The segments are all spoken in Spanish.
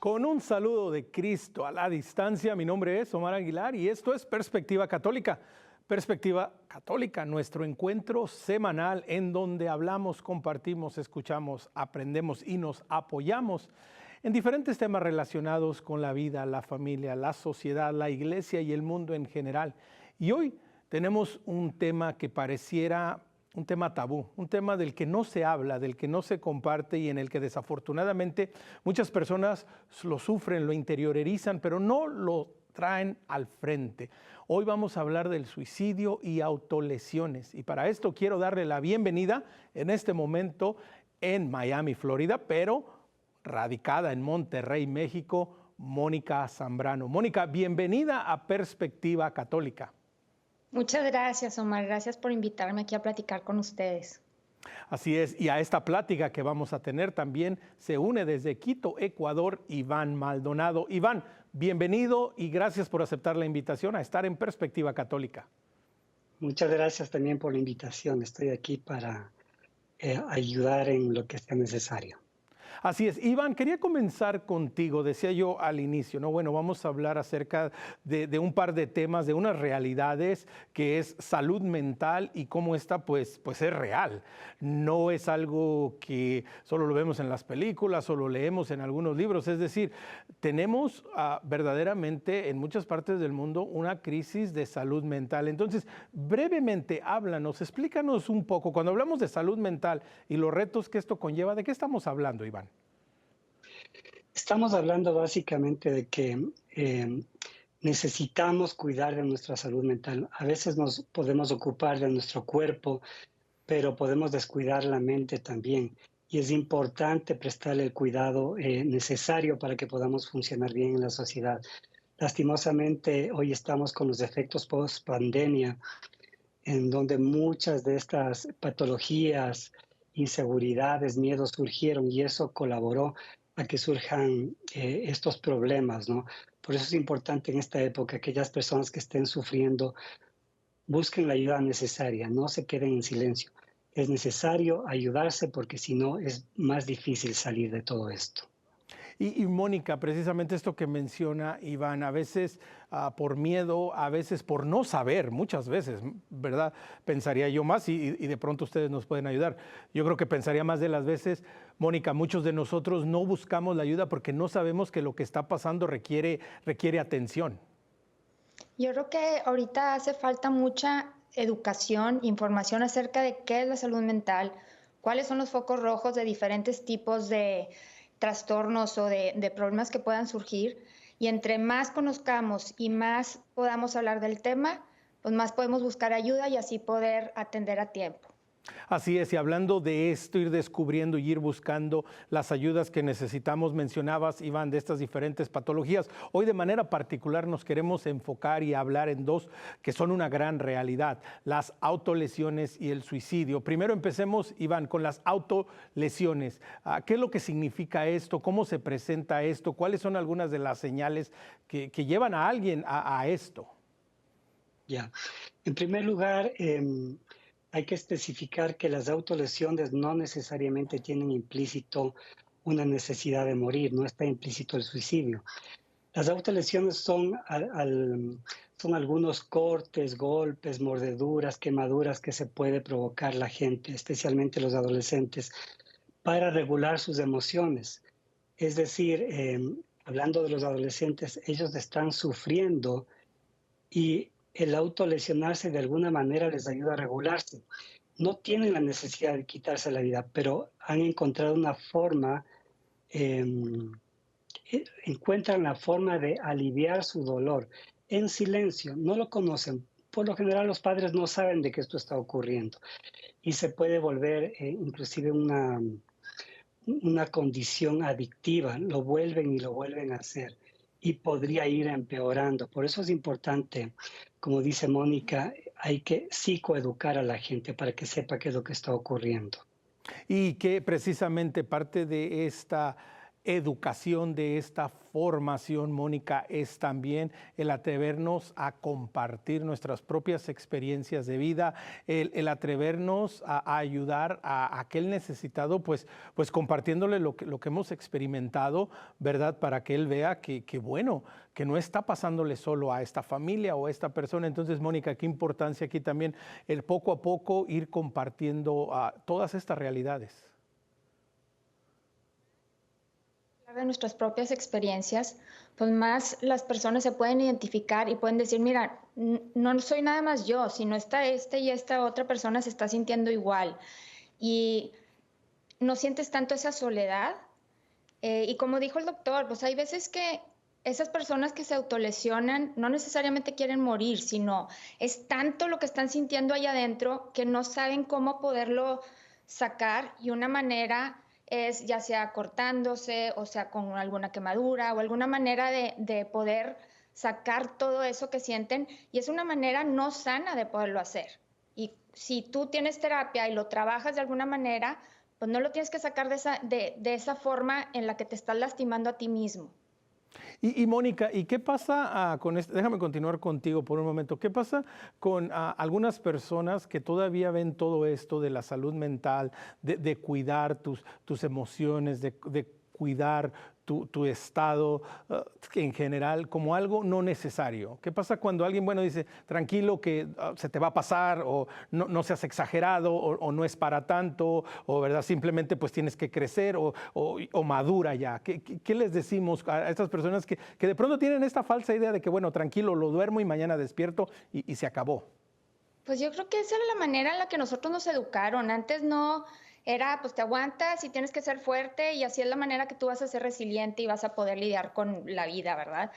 Con un saludo de Cristo a la distancia, mi nombre es Omar Aguilar y esto es Perspectiva Católica. Perspectiva Católica, nuestro encuentro semanal en donde hablamos, compartimos, escuchamos, aprendemos y nos apoyamos en diferentes temas relacionados con la vida, la familia, la sociedad, la iglesia y el mundo en general. Y hoy tenemos un tema que pareciera un tema tabú, un tema del que no se habla, del que no se comparte y en el que desafortunadamente muchas personas lo sufren, lo interiorizan, pero no lo traen al frente. Hoy vamos a hablar del suicidio y autolesiones y para esto quiero darle la bienvenida en este momento en Miami, Florida, pero radicada en Monterrey, México, Mónica Zambrano. Mónica, bienvenida a Perspectiva Católica. Muchas gracias, Omar. Gracias por invitarme aquí a platicar con ustedes. Así es, y a esta plática que vamos a tener también se une desde Quito, Ecuador, Iván Maldonado. Iván, bienvenido y gracias por aceptar la invitación a estar en Perspectiva Católica. Muchas gracias también por la invitación. Estoy aquí para ayudar en lo que sea necesario. Así es. Iván, quería comenzar contigo. Decía yo al inicio, ¿no? Bueno, vamos a hablar acerca de un par de temas, de unas realidades que es salud mental y cómo esta pues es real. No es algo que solo lo vemos en las películas, solo leemos en algunos libros. Es decir, tenemos verdaderamente en muchas partes del mundo una crisis de salud mental. Entonces, brevemente, háblanos, explícanos un poco. Cuando hablamos de salud mental y los retos que esto conlleva, ¿de qué estamos hablando, Iván? Estamos hablando básicamente de que necesitamos cuidar de nuestra salud mental. A veces nos podemos ocupar de nuestro cuerpo, pero podemos descuidar la mente también. Y es importante prestarle el cuidado necesario para que podamos funcionar bien en la sociedad. Lastimosamente, hoy estamos con los efectos post-pandemia, en donde muchas de estas patologías, inseguridades, miedos surgieron y eso colaboró a que surjan estos problemas, ¿no? Por eso es importante en esta época que aquellas personas que estén sufriendo busquen la ayuda necesaria, no se queden en silencio. Es necesario ayudarse porque si no es más difícil salir de todo esto. Y Mónica, precisamente esto que menciona Iván, a veces por miedo, a veces por no saber, muchas veces, ¿verdad? Pensaría yo más y de pronto ustedes nos pueden ayudar. Yo creo que pensaría más de las veces, Mónica, muchos de nosotros no buscamos la ayuda porque no sabemos que lo que está pasando requiere atención. Yo creo que ahorita hace falta mucha educación, información acerca de qué es la salud mental, cuáles son los focos rojos de diferentes tipos de trastornos o de problemas que puedan surgir. Y entre más conozcamos y más podamos hablar del tema, pues más podemos buscar ayuda y así poder atender a tiempo. Así es, y hablando de esto, ir descubriendo y ir buscando las ayudas que necesitamos, mencionabas, Iván, de estas diferentes patologías. Hoy de manera particular nos queremos enfocar y hablar en dos que son una gran realidad, las autolesiones y el suicidio. Primero empecemos, Iván, con las autolesiones. ¿Qué es lo que significa esto? ¿Cómo se presenta esto? ¿Cuáles son algunas de las señales que llevan a alguien a esto? Ya, en primer lugar, hay que especificar que las autolesiones no necesariamente tienen implícito una necesidad de morir, no está implícito el suicidio. Las autolesiones son algunos cortes, golpes, mordeduras, quemaduras que se puede provocar la gente, especialmente los adolescentes, para regular sus emociones. Es decir, hablando de los adolescentes, ellos están sufriendo y el autolesionarse de alguna manera les ayuda a regularse. No tienen la necesidad de quitarse la vida, pero han encontrado una forma, encuentran la forma de aliviar su dolor en silencio. No lo conocen. Por lo general los padres no saben de que esto está ocurriendo y se puede volver inclusive una condición adictiva. Lo vuelven y lo vuelven a hacer y podría ir empeorando. Por eso es importante, como dice Mónica, hay que psicoeducar a la gente para que sepa qué es lo que está ocurriendo. Y que precisamente parte de esta educación, de esta formación, Mónica, es también el atrevernos a compartir nuestras propias experiencias de vida, el atrevernos a ayudar a aquel necesitado, pues compartiéndole lo que hemos experimentado, ¿verdad? Para que él vea que bueno, que no está pasándole solo a esta familia o a esta persona. Entonces, Mónica, qué importancia aquí también el poco a poco ir compartiendo todas estas realidades. De nuestras propias experiencias, pues más las personas se pueden identificar y pueden decir, mira, no soy nada más yo, sino y esta otra persona se está sintiendo igual. Y no sientes tanto esa soledad. Y como dijo el doctor, pues hay veces que esas personas que se autolesionan no necesariamente quieren morir, sino es tanto lo que están sintiendo allá adentro que no saben cómo poderlo sacar, y una manera es ya sea cortándose o sea con alguna quemadura o alguna manera de poder sacar todo eso que sienten, y es una manera no sana de poderlo hacer. Y si tú tienes terapia y lo trabajas de alguna manera, pues no lo tienes que sacar de esa forma en la que te estás lastimando a ti mismo. Y Mónica, ¿y qué pasa con esto? Déjame continuar contigo por un momento. ¿Qué pasa con algunas personas que todavía ven todo esto de la salud mental, de cuidar tus emociones, de cuidar tu estado en general como algo no necesario? ¿Qué pasa cuando alguien, bueno, dice, tranquilo que se te va a pasar, o no seas exagerado, o no es para tanto, o verdad, simplemente pues tienes que crecer, o madura ya? ¿Qué les decimos a estas personas que de pronto tienen esta falsa idea de que, bueno, tranquilo, lo duermo y mañana despierto y se acabó? Pues yo creo que esa era la manera en la que nosotros nos educaron. Antes no era, pues te aguantas y tienes que ser fuerte, y así es la manera que tú vas a ser resiliente y vas a poder lidiar con la vida, ¿verdad?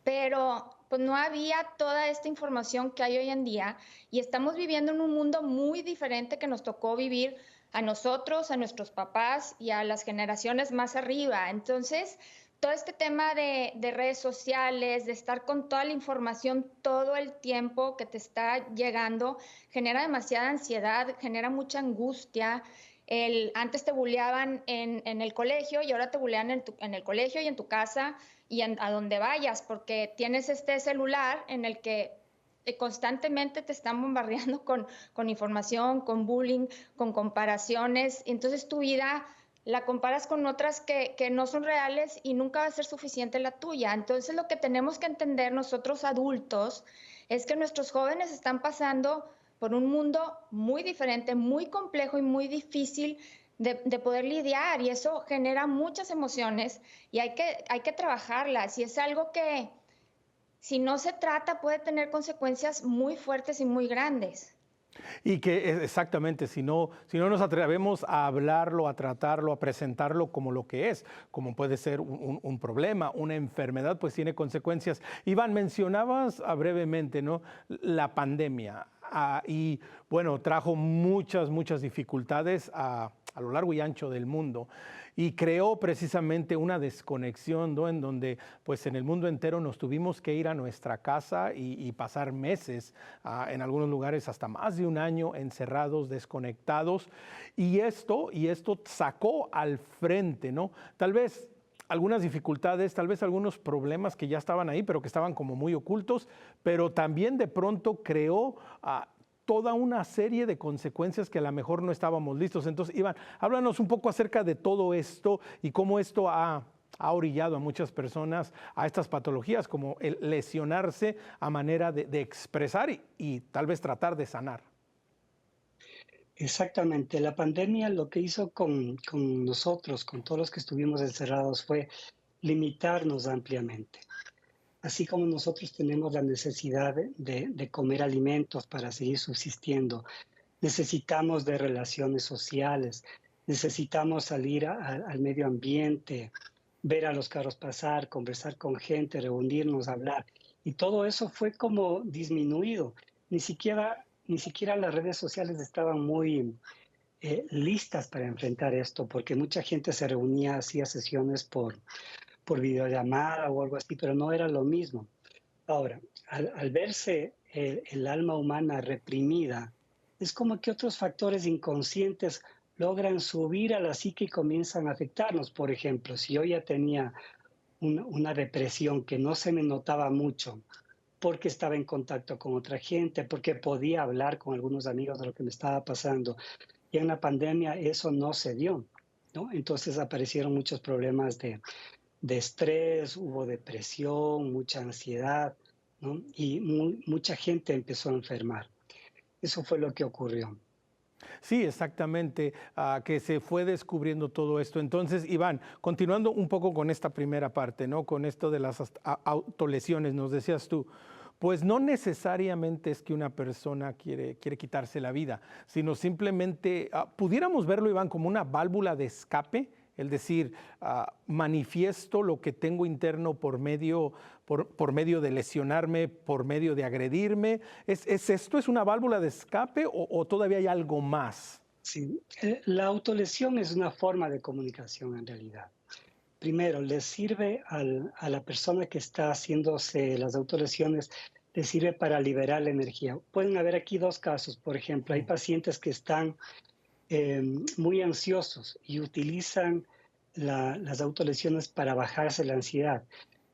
Pero pues no había toda esta información que hay hoy en día, y estamos viviendo en un mundo muy diferente que nos tocó vivir a nosotros, a nuestros papás y a las generaciones más arriba. Entonces, todo este tema de redes sociales, de estar con toda la información todo el tiempo que te está llegando, genera demasiada ansiedad, genera mucha angustia. Antes te bulleaban en el colegio, y ahora te bullean en el colegio y en tu casa y a donde vayas, porque tienes este celular en el que constantemente te están bombardeando con información, con bullying, con comparaciones. Entonces tu vida la comparas con otras que no son reales, y nunca va a ser suficiente la tuya. Entonces lo que tenemos que entender nosotros adultos es que nuestros jóvenes están pasando por un mundo muy diferente, muy complejo y muy difícil de poder lidiar, y eso genera muchas emociones y hay que trabajarlas, y es algo que si no se trata puede tener consecuencias muy fuertes y muy grandes. Y que exactamente, si no nos atrevemos a hablarlo, a tratarlo, a presentarlo como lo que es, como puede ser un problema, una enfermedad, pues tiene consecuencias. Iván, mencionabas brevemente, ¿no?, la pandemia. Y bueno, trajo muchas dificultades a lo largo y ancho del mundo, y creó precisamente una desconexión, ¿no?, en donde pues en el mundo entero nos tuvimos que ir a nuestra casa y pasar meses, en algunos lugares hasta más de un año encerrados, desconectados, y esto sacó al frente, ¿no?, tal vez algunas dificultades, tal vez algunos problemas que ya estaban ahí, pero que estaban como muy ocultos, pero también de pronto creó toda una serie de consecuencias que a lo mejor no estábamos listos. Entonces, Iván, háblanos un poco acerca de todo esto y cómo esto ha orillado a muchas personas a estas patologías, como el lesionarse a manera de expresar y tal vez tratar de sanar. Exactamente. La pandemia lo que hizo con nosotros, con todos los que estuvimos encerrados, fue limitarnos ampliamente. Así como nosotros tenemos la necesidad de comer alimentos para seguir subsistiendo, necesitamos de relaciones sociales, necesitamos salir al medio ambiente, ver a los carros pasar, conversar con gente, reunirnos, hablar. Y todo eso fue como disminuido. Ni siquiera las redes sociales estaban muy listas para enfrentar esto, porque mucha gente se reunía, hacía sesiones por videollamada o algo así, pero no era lo mismo. Ahora, al verse el alma humana reprimida, es como que otros factores inconscientes logran subir a la psique y comienzan a afectarnos. Por ejemplo, si yo ya tenía una depresión que no se me notaba mucho, porque estaba en contacto con otra gente, porque podía hablar con algunos amigos de lo que me estaba pasando. Y en la pandemia eso no se dio, ¿no? Entonces aparecieron muchos problemas de estrés, hubo depresión, mucha ansiedad, ¿no? Y mucha gente empezó a enfermar. Eso fue lo que ocurrió. Sí, exactamente, que se fue descubriendo todo esto. Entonces, Iván, continuando un poco con esta primera parte, ¿no? Con esto de las autolesiones, nos decías tú, pues no necesariamente es que una persona quiere quitarse la vida, sino simplemente, pudiéramos verlo, Iván, como una válvula de escape, es decir, manifiesto lo que tengo interno por medio de lesionarme, por medio de agredirme. ¿Es esto es una válvula de escape o todavía hay algo más? Sí, la autolesión es una forma de comunicación en realidad. Primero, le sirve a la persona que está haciéndose las autolesiones, le sirve para liberar la energía. Pueden haber aquí dos casos. Por ejemplo, hay Mm. pacientes que están muy ansiosos y utilizan las autolesiones para bajarse la ansiedad.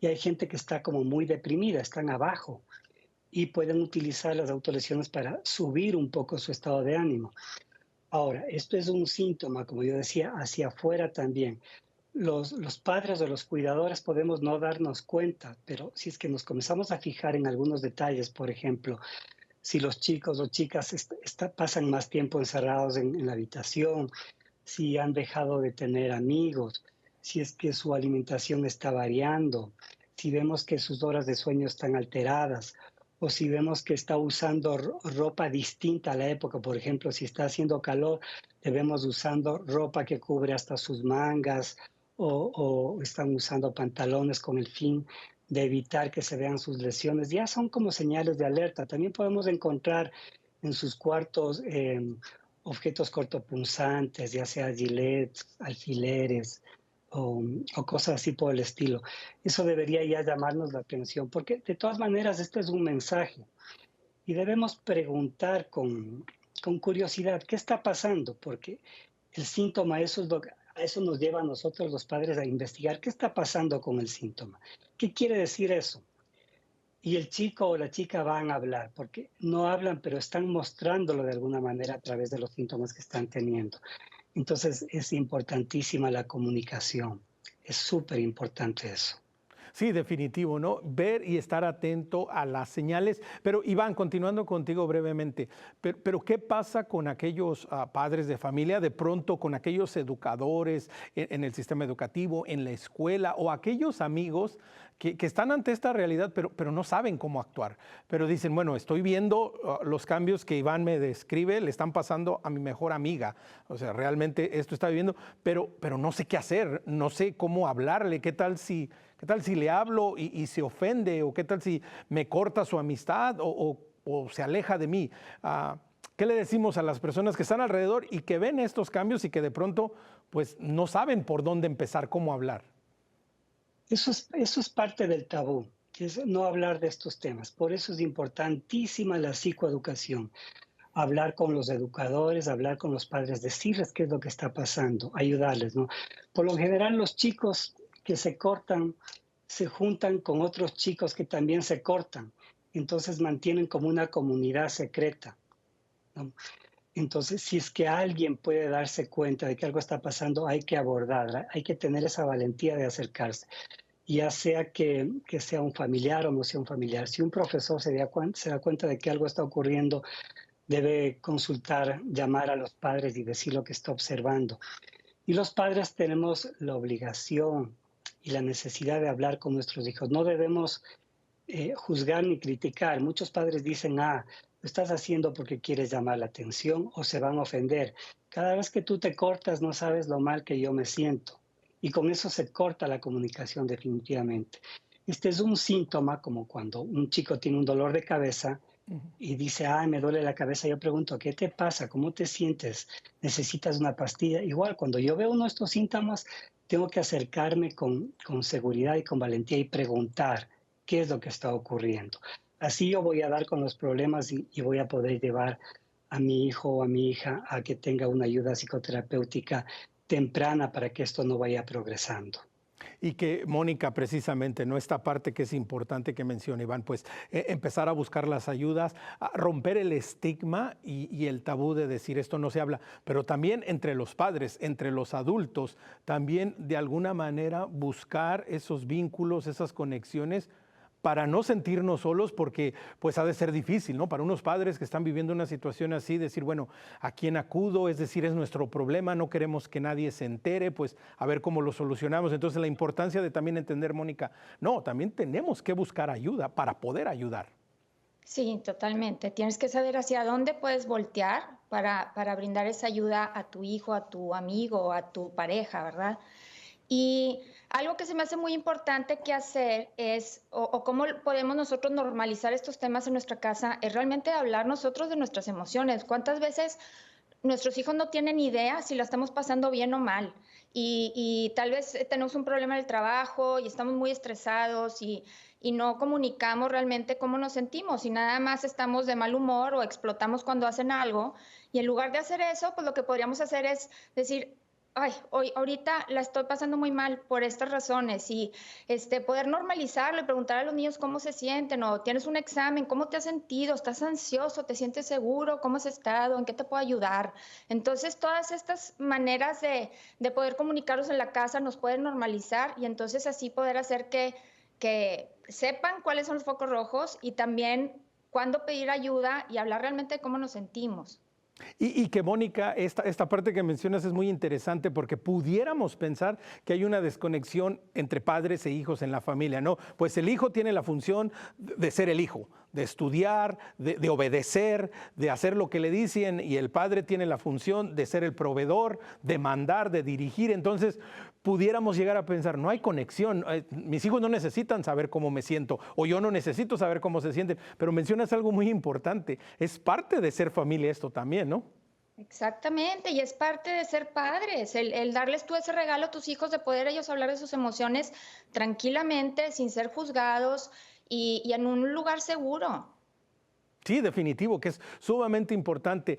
Y hay gente que está como muy deprimida, están abajo y pueden utilizar las autolesiones para subir un poco su estado de ánimo. Ahora, esto es un síntoma, como yo decía, hacia afuera también. Los padres o los cuidadores podemos no darnos cuenta, pero si es que nos comenzamos a fijar en algunos detalles, por ejemplo, si los chicos o chicas pasan más tiempo encerrados en la habitación, si han dejado de tener amigos, si es que su alimentación está variando, si vemos que sus horas de sueño están alteradas o si vemos que está usando ropa distinta a la época. Por ejemplo, si está haciendo calor, debemos usando ropa que cubre hasta sus mangas o están usando pantalones con el fin de evitar que se vean sus lesiones. Ya son como señales de alerta. También podemos encontrar en sus cuartos objetos cortopunzantes, ya sea gilets, alfileres o cosas así por el estilo. Eso debería ya llamarnos la atención, porque de todas maneras esto es un mensaje y debemos preguntar con curiosidad qué está pasando, porque el síntoma, a eso nos lleva a nosotros los padres a investigar qué está pasando con el síntoma. ¿Qué quiere decir eso? Y el chico o la chica van a hablar, porque no hablan, pero están mostrándolo de alguna manera a través de los síntomas que están teniendo. Entonces es importantísima la comunicación, es súper importante eso. Sí, definitivo, ¿no? Ver y estar atento a las señales. Pero Iván, continuando contigo brevemente, pero ¿qué pasa con aquellos padres de familia, de pronto con aquellos educadores en el sistema educativo, en la escuela o aquellos amigos que están ante esta realidad, pero no saben cómo actuar? Pero dicen, bueno, estoy viendo los cambios que Iván me describe, le están pasando a mi mejor amiga. O sea, realmente esto está viviendo, pero no sé qué hacer, no sé cómo hablarle. ¿Qué tal si le hablo y se ofende? ¿O qué tal si me corta su amistad o se aleja de mí? ¿Qué le decimos a las personas que están alrededor y que ven estos cambios y que de pronto pues no saben por dónde empezar, cómo hablar? Eso es parte del tabú, que es no hablar de estos temas. Por eso es importantísima la psicoeducación. Hablar con los educadores, hablar con los padres, decirles qué es lo que está pasando, ayudarles, ¿no? Por lo general, los chicos que se cortan se juntan con otros chicos que también se cortan. Entonces mantienen como una comunidad secreta, ¿no? Entonces, si es que alguien puede darse cuenta de que algo está pasando, hay que abordarla, hay que tener esa valentía de acercarse, ya sea que sea un familiar o no sea un familiar. Si un profesor se da cuenta de que algo está ocurriendo, debe consultar, llamar a los padres y decir lo que está observando. Y los padres tenemos la obligación y la necesidad de hablar con nuestros hijos. No debemos juzgar ni criticar. Muchos padres dicen, lo estás haciendo porque quieres llamar la atención o se van a ofender. Cada vez que tú te cortas, no sabes lo mal que yo me siento. Y con eso se corta la comunicación definitivamente. Este es un síntoma como cuando un chico tiene un dolor de cabeza y dice, me duele la cabeza. Yo pregunto, ¿qué te pasa? ¿Cómo te sientes? ¿Necesitas una pastilla? Igual, cuando yo veo uno de estos síntomas, tengo que acercarme con seguridad y con valentía y preguntar qué es lo que está ocurriendo. Así yo voy a dar con los problemas y voy a poder llevar a mi hijo o a mi hija a que tenga una ayuda psicoterapéutica temprana para que esto no vaya progresando. Y que, Mónica, precisamente, ¿no? Esta parte que es importante que menciona Iván, pues empezar a buscar las ayudas, a romper el estigma y el tabú de decir esto no se habla, pero también entre los padres, entre los adultos, también de alguna manera buscar esos vínculos, esas conexiones para no sentirnos solos, porque pues ha de ser difícil, ¿no? Para unos padres que están viviendo una situación así, decir, bueno, ¿a quién acudo? Es decir, es nuestro problema, no queremos que nadie se entere, pues a ver cómo lo solucionamos. Entonces la importancia de también entender, Mónica, no, también tenemos que buscar ayuda para poder ayudar. Sí, totalmente. Tienes que saber hacia dónde puedes voltear para brindar esa ayuda a tu hijo, a tu amigo, a tu pareja, ¿verdad? Y algo que se me hace muy importante que hacer es, o cómo podemos nosotros normalizar estos temas en nuestra casa, es realmente hablar nosotros de nuestras emociones. ¿Cuántas veces nuestros hijos no tienen idea si la estamos pasando bien o mal? Y tal vez tenemos un problema en el trabajo y estamos muy estresados y no comunicamos realmente cómo nos sentimos y nada más estamos de mal humor o explotamos cuando hacen algo. Y en lugar de hacer eso, pues lo que podríamos hacer es decir, ay, hoy, ahorita la estoy pasando muy mal por estas razones y poder normalizarlo y preguntar a los niños cómo se sienten o tienes un examen, cómo te has sentido, estás ansioso, te sientes seguro, cómo has estado, en qué te puedo ayudar. Entonces, todas estas maneras de poder comunicarnos en la casa nos pueden normalizar y entonces así poder hacer que sepan cuáles son los focos rojos y también cuándo pedir ayuda y hablar realmente de cómo nos sentimos. Y que Mónica, esta parte que mencionas es muy interesante porque pudiéramos pensar que hay una desconexión entre padres e hijos en la familia, ¿no? Pues el hijo tiene la función de ser el hijo, de estudiar, de obedecer, de hacer lo que le dicen, y el padre tiene la función de ser el proveedor, de mandar, de dirigir. Entonces, pudiéramos llegar a pensar, no hay conexión, mis hijos no necesitan saber cómo me siento, o yo no necesito saber cómo se sienten, pero mencionas algo muy importante, es parte de ser familia esto también, ¿no? Exactamente, y es parte de ser padres, el darles tú ese regalo a tus hijos de poder ellos hablar de sus emociones tranquilamente, sin ser juzgados y en un lugar seguro. Sí, definitivo, que es sumamente importante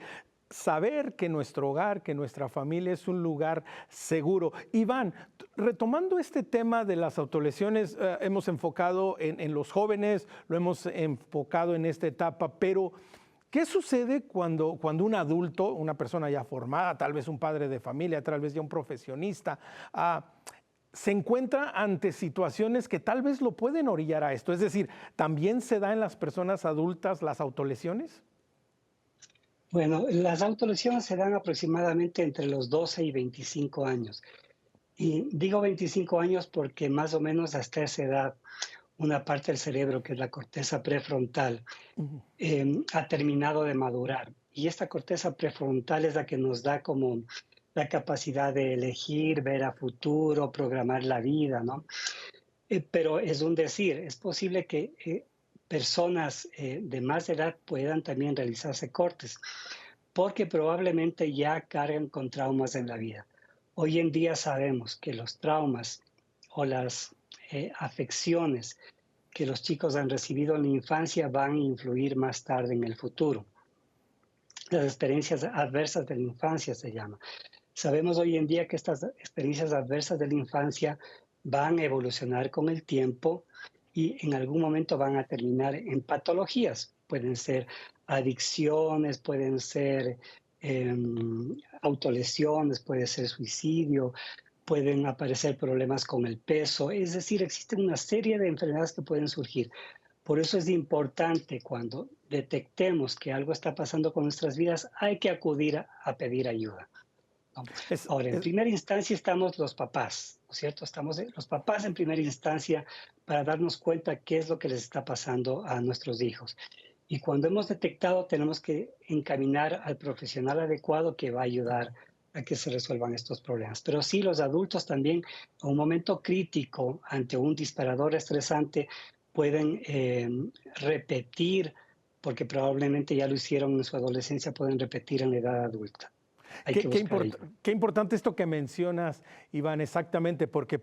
saber que nuestro hogar, que nuestra familia es un lugar seguro. Iván, retomando este tema de las autolesiones, hemos enfocado en los jóvenes, lo hemos enfocado en esta etapa, pero ¿qué sucede cuando un adulto, una persona ya formada, tal vez un padre de familia, tal vez ya un profesionista, se encuentra ante situaciones que tal vez lo pueden orillar a esto? Es decir, ¿también se da en las personas adultas las autolesiones? Bueno, las autolesiones se dan aproximadamente entre los 12 y 25 años. Y digo 25 años porque más o menos hasta esa edad una parte del cerebro, que es la corteza prefrontal, Ujú. ha terminado de madurar. Y esta corteza prefrontal es la que nos da como la capacidad de elegir, ver a futuro, programar la vida, ¿no? Pero es un decir, es posible que personas de más edad puedan también realizarse cortes, porque probablemente ya cargan con traumas en la vida. Hoy en día sabemos que los traumas o las afecciones que los chicos han recibido en la infancia van a influir más tarde en el futuro. Las experiencias adversas de la infancia se llama. Sabemos hoy en día que estas experiencias adversas de la infancia van a evolucionar con el tiempo y en algún momento van a terminar en patologías. Pueden ser adicciones, pueden ser autolesiones, puede ser suicidio, pueden aparecer problemas con el peso. Es decir, existen una serie de enfermedades que pueden surgir. Por eso es importante cuando detectemos que algo está pasando con nuestras vidas, hay que acudir a pedir ayuda, ¿no? Es, Ahora, en es- primera instancia estamos los papás, ¿no es cierto? Estamos los papás en primera instancia para darnos cuenta qué es lo que les está pasando a nuestros hijos. Y cuando hemos detectado, tenemos que encaminar al profesional adecuado que va a ayudar a que se resuelvan estos problemas. Pero sí, los adultos también, en un momento crítico, ante un disparador estresante, pueden repetir, porque probablemente ya lo hicieron en su adolescencia, pueden repetir en la edad adulta. Hay que buscar ayuda. qué importante esto que mencionas, Iván, exactamente, porque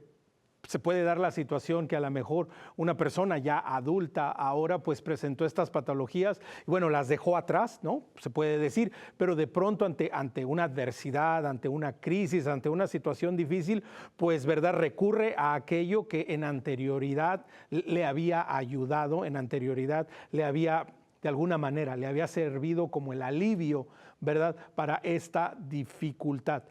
se puede dar la situación que a lo mejor una persona ya adulta ahora pues presentó estas patologías y bueno, las dejó atrás, ¿no? Se puede decir, pero de pronto ante una adversidad, ante una crisis, ante una situación difícil, pues, ¿verdad? Recurre a aquello que en anterioridad le había ayudado, en anterioridad le había, de alguna manera, le había servido como el alivio, ¿verdad? Para esta dificultad.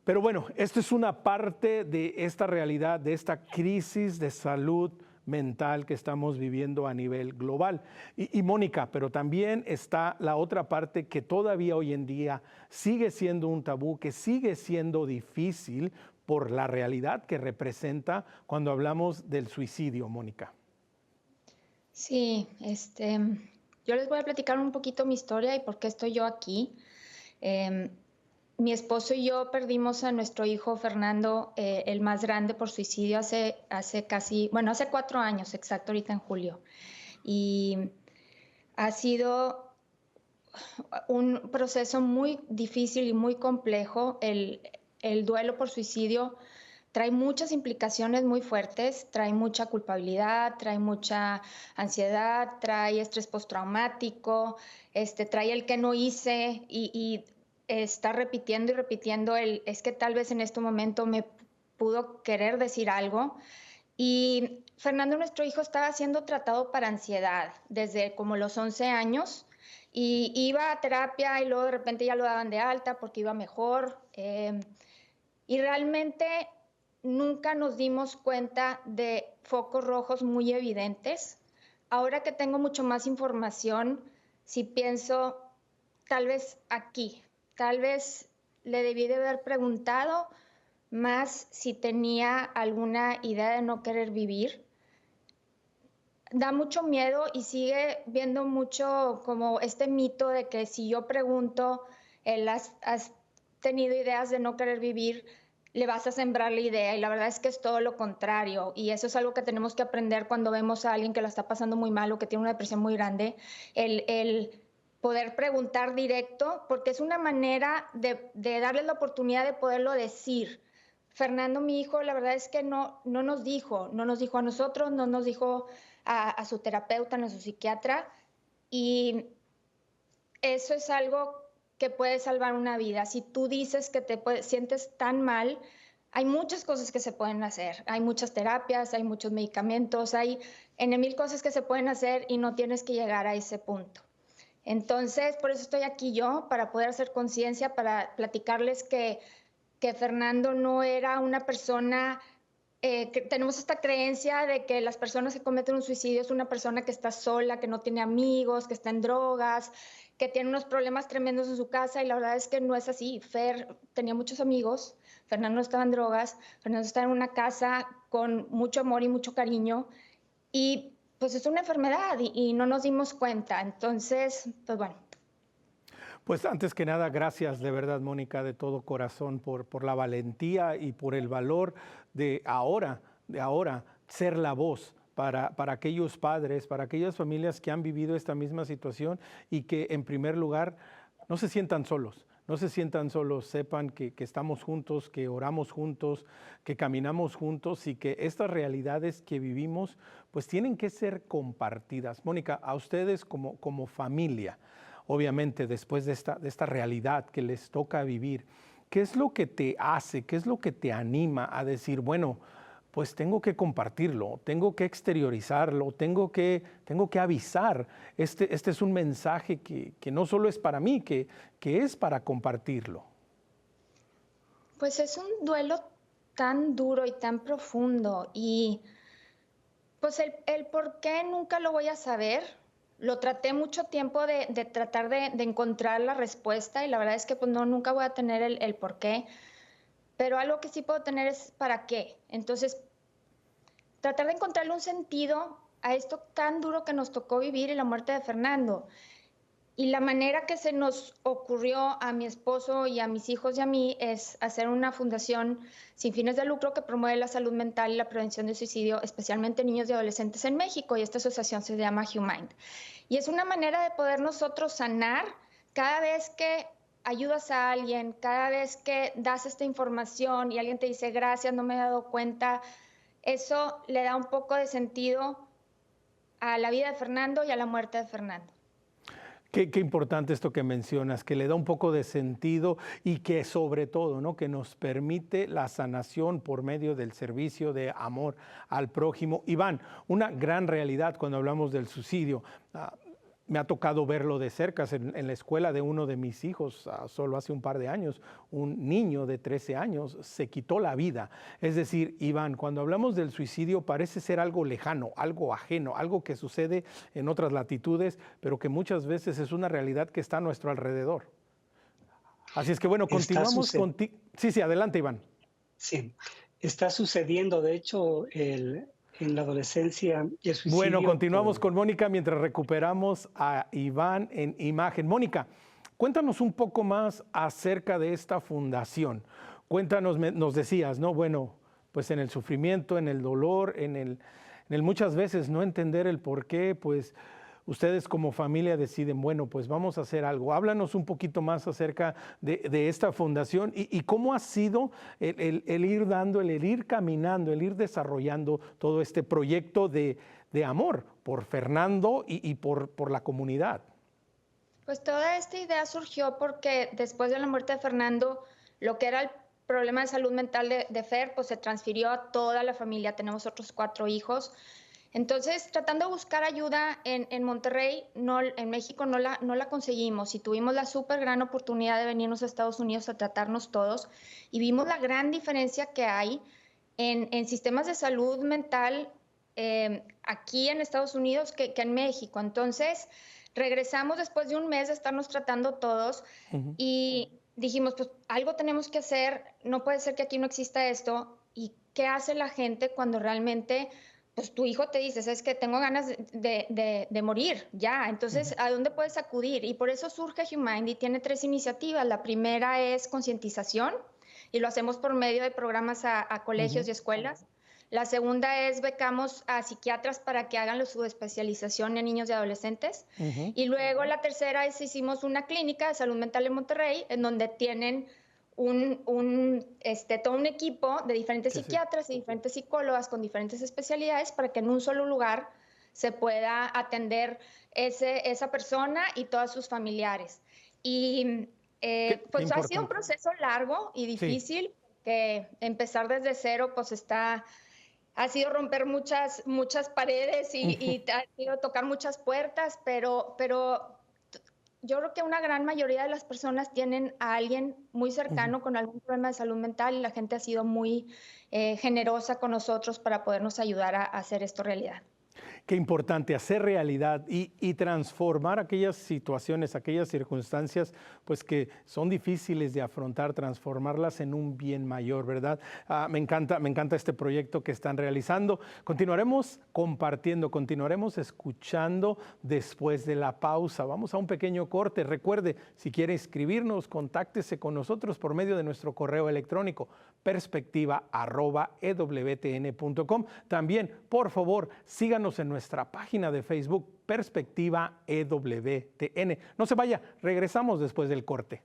Pero bueno, esto es una parte de esta realidad, de esta crisis de salud mental que estamos viviendo a nivel global. Y Mónica, pero también está la otra parte que todavía hoy en día sigue siendo un tabú, que sigue siendo difícil por la realidad que representa cuando hablamos del suicidio, Mónica. Sí, yo les voy a platicar un poquito mi historia y por qué estoy yo aquí. Mi esposo y yo perdimos a nuestro hijo Fernando, el más grande, por suicidio hace 4 años, exacto, ahorita en julio. Y ha sido un proceso muy difícil y muy complejo. El duelo por suicidio trae muchas implicaciones muy fuertes, trae mucha culpabilidad, trae mucha ansiedad, trae estrés postraumático, trae el que no hice y está repitiendo y repitiendo es que tal vez en este momento me pudo querer decir algo. Y Fernando, nuestro hijo, estaba siendo tratado para ansiedad desde como los 11 años y iba a terapia y luego de repente ya lo daban de alta porque iba mejor. Y realmente nunca nos dimos cuenta de focos rojos muy evidentes. Ahora que tengo mucho más información, si pienso, tal vez aquí, tal vez le debí de haber preguntado más si tenía alguna idea de no querer vivir. Da mucho miedo y sigue viendo mucho como este mito de que si yo pregunto, has tenido ideas de no querer vivir, le vas a sembrar la idea, y la verdad es que es todo lo contrario, y eso es algo que tenemos que aprender cuando vemos a alguien que la está pasando muy mal o que tiene una depresión muy grande, el poder preguntar directo, porque es una manera de darles la oportunidad de poderlo decir. Fernando, mi hijo, la verdad es que no nos dijo a nosotros, no nos dijo a su terapeuta, a su psiquiatra, y eso es algo que puede salvar una vida. Si tú dices que sientes tan mal, hay muchas cosas que se pueden hacer. Hay muchas terapias, hay muchos medicamentos, hay N mil cosas que se pueden hacer y no tienes que llegar a ese punto. Entonces, por eso estoy aquí yo, para poder hacer conciencia, para platicarles que Fernando no era una persona, que tenemos esta creencia de que las personas que cometen un suicidio es una persona que está sola, que no tiene amigos, que está en drogas, que tiene unos problemas tremendos en su casa, y la verdad es que no es así. Fer tenía muchos amigos, Fernando no estaba en drogas, Fernando está en una casa con mucho amor y mucho cariño, y pues es una enfermedad y no nos dimos cuenta. Entonces, pues bueno. Pues antes que nada, gracias de verdad, Mónica, de todo corazón por la valentía y por el valor de ahora ser la voz para aquellos padres, para aquellas familias que han vivido esta misma situación y que en primer lugar no se sientan solos. No se sientan solos, sepan que estamos juntos, que oramos juntos, que caminamos juntos y que estas realidades que vivimos pues tienen que ser compartidas. Mónica, a ustedes como familia, obviamente después de esta realidad que les toca vivir, ¿qué es lo que te hace, qué es lo que te anima a decir, bueno, pues tengo que compartirlo, tengo que exteriorizarlo, tengo que avisar? Este es un mensaje que no solo es para mí, que es para compartirlo. Pues es un duelo tan duro y tan profundo, y pues el por qué nunca lo voy a saber. Lo traté mucho tiempo de tratar de encontrar la respuesta, y la verdad es que pues no, nunca voy a tener el por qué, pero algo que sí puedo tener es para qué. Entonces, tratar de encontrarle un sentido a esto tan duro que nos tocó vivir y la muerte de Fernando. Y la manera que se nos ocurrió a mi esposo y a mis hijos y a mí es hacer una fundación sin fines de lucro que promueve la salud mental y la prevención de suicidio, especialmente en niños y adolescentes en México, y esta asociación se llama HuMind. Y es una manera de poder nosotros sanar cada vez que ayudas a alguien, cada vez que das esta información y alguien te dice gracias, no me he dado cuenta. eso le da un poco de sentido a la vida de Fernando y a la muerte de Fernando. Qué importante esto que mencionas, que le da un poco de sentido y que sobre todo, ¿no?, que nos permite la sanación por medio del servicio de amor al prójimo. Iván, una gran realidad cuando hablamos del suicidio. Me ha tocado verlo de cerca en la escuela de uno de mis hijos, solo hace un par de años, un niño de 13 años se quitó la vida. Es decir, Iván, cuando hablamos del suicidio parece ser algo lejano, algo ajeno, algo que sucede en otras latitudes, pero que muchas veces es una realidad que está a nuestro alrededor. Así es que bueno, continuamos contigo. Sí, adelante, Iván. Sí, está sucediendo, de hecho, en la adolescencia y el suicidio. Bueno, continuamos con Mónica mientras recuperamos a Iván en imagen. Mónica, cuéntanos un poco más acerca de esta fundación. Cuéntanos, nos decías, ¿no? Bueno, pues en el sufrimiento, en el dolor, en el muchas veces no entender el por qué, pues ustedes como familia deciden, bueno, pues vamos a hacer algo. Háblanos un poquito más acerca de esta fundación y cómo ha sido el ir dando, el ir caminando, el ir desarrollando todo este proyecto de amor por Fernando y por la comunidad. Pues toda esta idea surgió porque después de la muerte de Fernando, lo que era el problema de salud mental de Fer, pues se transfirió a toda la familia. Tenemos otros 4 hijos. Entonces, tratando de buscar ayuda en Monterrey, en México no la conseguimos y tuvimos la súper gran oportunidad de venirnos a Estados Unidos a tratarnos todos y vimos la gran diferencia que hay en sistemas de salud mental aquí en Estados Unidos que en México. Entonces, regresamos después de un mes de estarnos tratando todos y dijimos, pues algo tenemos que hacer, no puede ser que aquí no exista esto. ¿Y qué hace la gente cuando realmente pues tu hijo te dice, es que tengo ganas de morir, ya? Entonces, ¿a dónde puedes acudir? Y por eso surge HuMind y tiene 3 iniciativas. La primera es concientización y lo hacemos por medio de programas a colegios y escuelas. La segunda es becamos a psiquiatras para que hagan su especialización en niños y adolescentes. Y luego la tercera es hicimos una clínica de salud mental en Monterrey en donde tienen todo un equipo de diferentes psiquiatras y diferentes psicólogas con diferentes especialidades para que en un solo lugar se pueda atender esa persona y todos sus familiares. Y pues ha sido un proceso largo y difícil, que empezar desde cero pues ha sido romper muchas paredes y ha sido tocar muchas puertas, pero yo creo que una gran mayoría de las personas tienen a alguien muy cercano con algún problema de salud mental y la gente ha sido muy generosa con nosotros para podernos ayudar a hacer esto realidad. Qué importante hacer realidad y transformar aquellas situaciones, aquellas circunstancias, pues que son difíciles de afrontar, transformarlas en un bien mayor, ¿verdad? Me encanta este proyecto que están realizando. Continuaremos compartiendo, continuaremos escuchando después de la pausa. Vamos a un pequeño corte. Recuerde, si quiere inscribirnos, contáctese con nosotros por medio de nuestro correo electrónico perspectiva@ewtn.com. También, por favor, síganos en nuestra página de Facebook, Perspectiva EWTN. No se vaya, regresamos después del corte.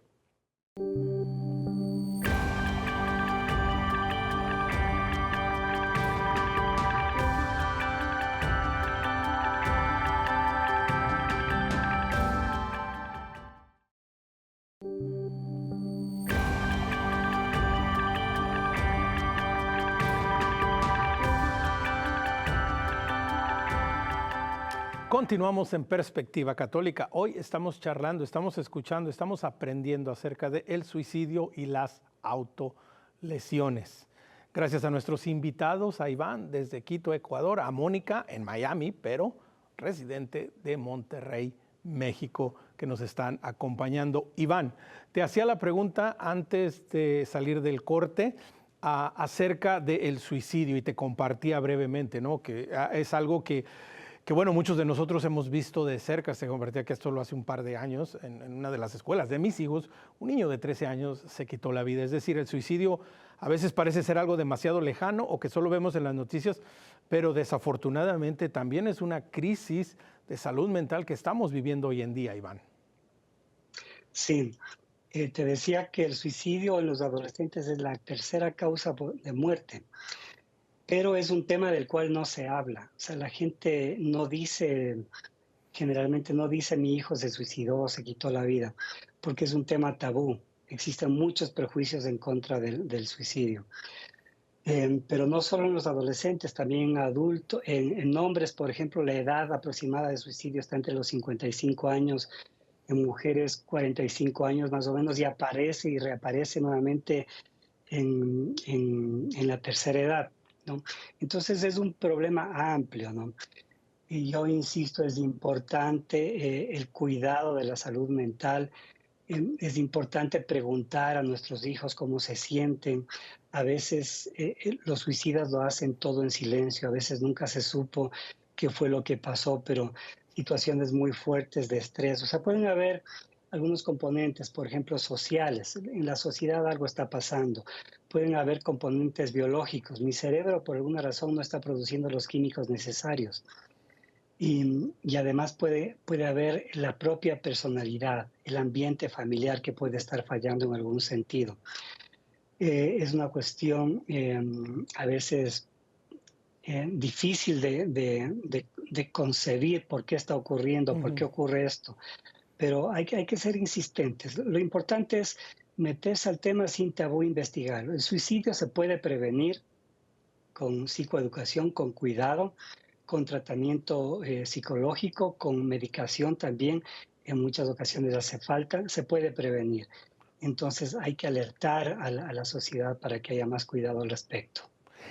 Continuamos en Perspectiva Católica. Hoy estamos charlando, estamos escuchando, estamos aprendiendo acerca del suicidio y las autolesiones. Gracias a nuestros invitados, a Iván desde Quito, Ecuador, a Mónica en Miami, pero residente de Monterrey, México, que nos están acompañando. Iván, te hacía la pregunta antes de salir del corte acerca del suicidio y te compartía brevemente, ¿no? Que es algo que bueno, muchos de nosotros hemos visto de cerca. Se convertía que esto lo hace un par de años en una de las escuelas de mis hijos. Un niño de 13 años se quitó la vida. Es decir, el suicidio a veces parece ser algo demasiado lejano o que solo vemos en las noticias, pero desafortunadamente también es una crisis de salud mental que estamos viviendo hoy en día, Iván. Sí, te decía que el suicidio en los adolescentes es la tercera causa de muerte. pero es un tema del cual no se habla. O sea, la gente no dice, generalmente no dice mi hijo se suicidó o se quitó la vida, porque es un tema tabú. Existen muchos prejuicios en contra del suicidio. Pero no solo en los adolescentes, también en adultos, en hombres, por ejemplo, la edad aproximada de suicidio está entre los 55 años, en mujeres 45 años más o menos, y aparece y reaparece nuevamente en la tercera edad, ¿no? Entonces es un problema amplio, ¿no? Y yo insisto, es importante el cuidado de la salud mental. Es importante preguntar a nuestros hijos cómo se sienten. A veces los suicidas lo hacen todo en silencio, a veces nunca se supo qué fue lo que pasó, pero situaciones muy fuertes de estrés. O sea, pueden haber algunos componentes, por ejemplo, sociales. En la sociedad algo está pasando. Pueden haber componentes biológicos. Mi cerebro, por alguna razón, no está produciendo los químicos necesarios. Y además puede haber la propia personalidad, el ambiente familiar que puede estar fallando en algún sentido. Es una cuestión a veces difícil de concebir por qué está ocurriendo, por qué ocurre esto, pero hay que ser insistentes. Lo importante es meterse al tema sin tabú, investigarlo. El suicidio se puede prevenir con psicoeducación, con cuidado, con tratamiento psicológico, con medicación también. En muchas ocasiones hace falta, se puede prevenir. Entonces hay que alertar a la sociedad para que haya más cuidado al respecto.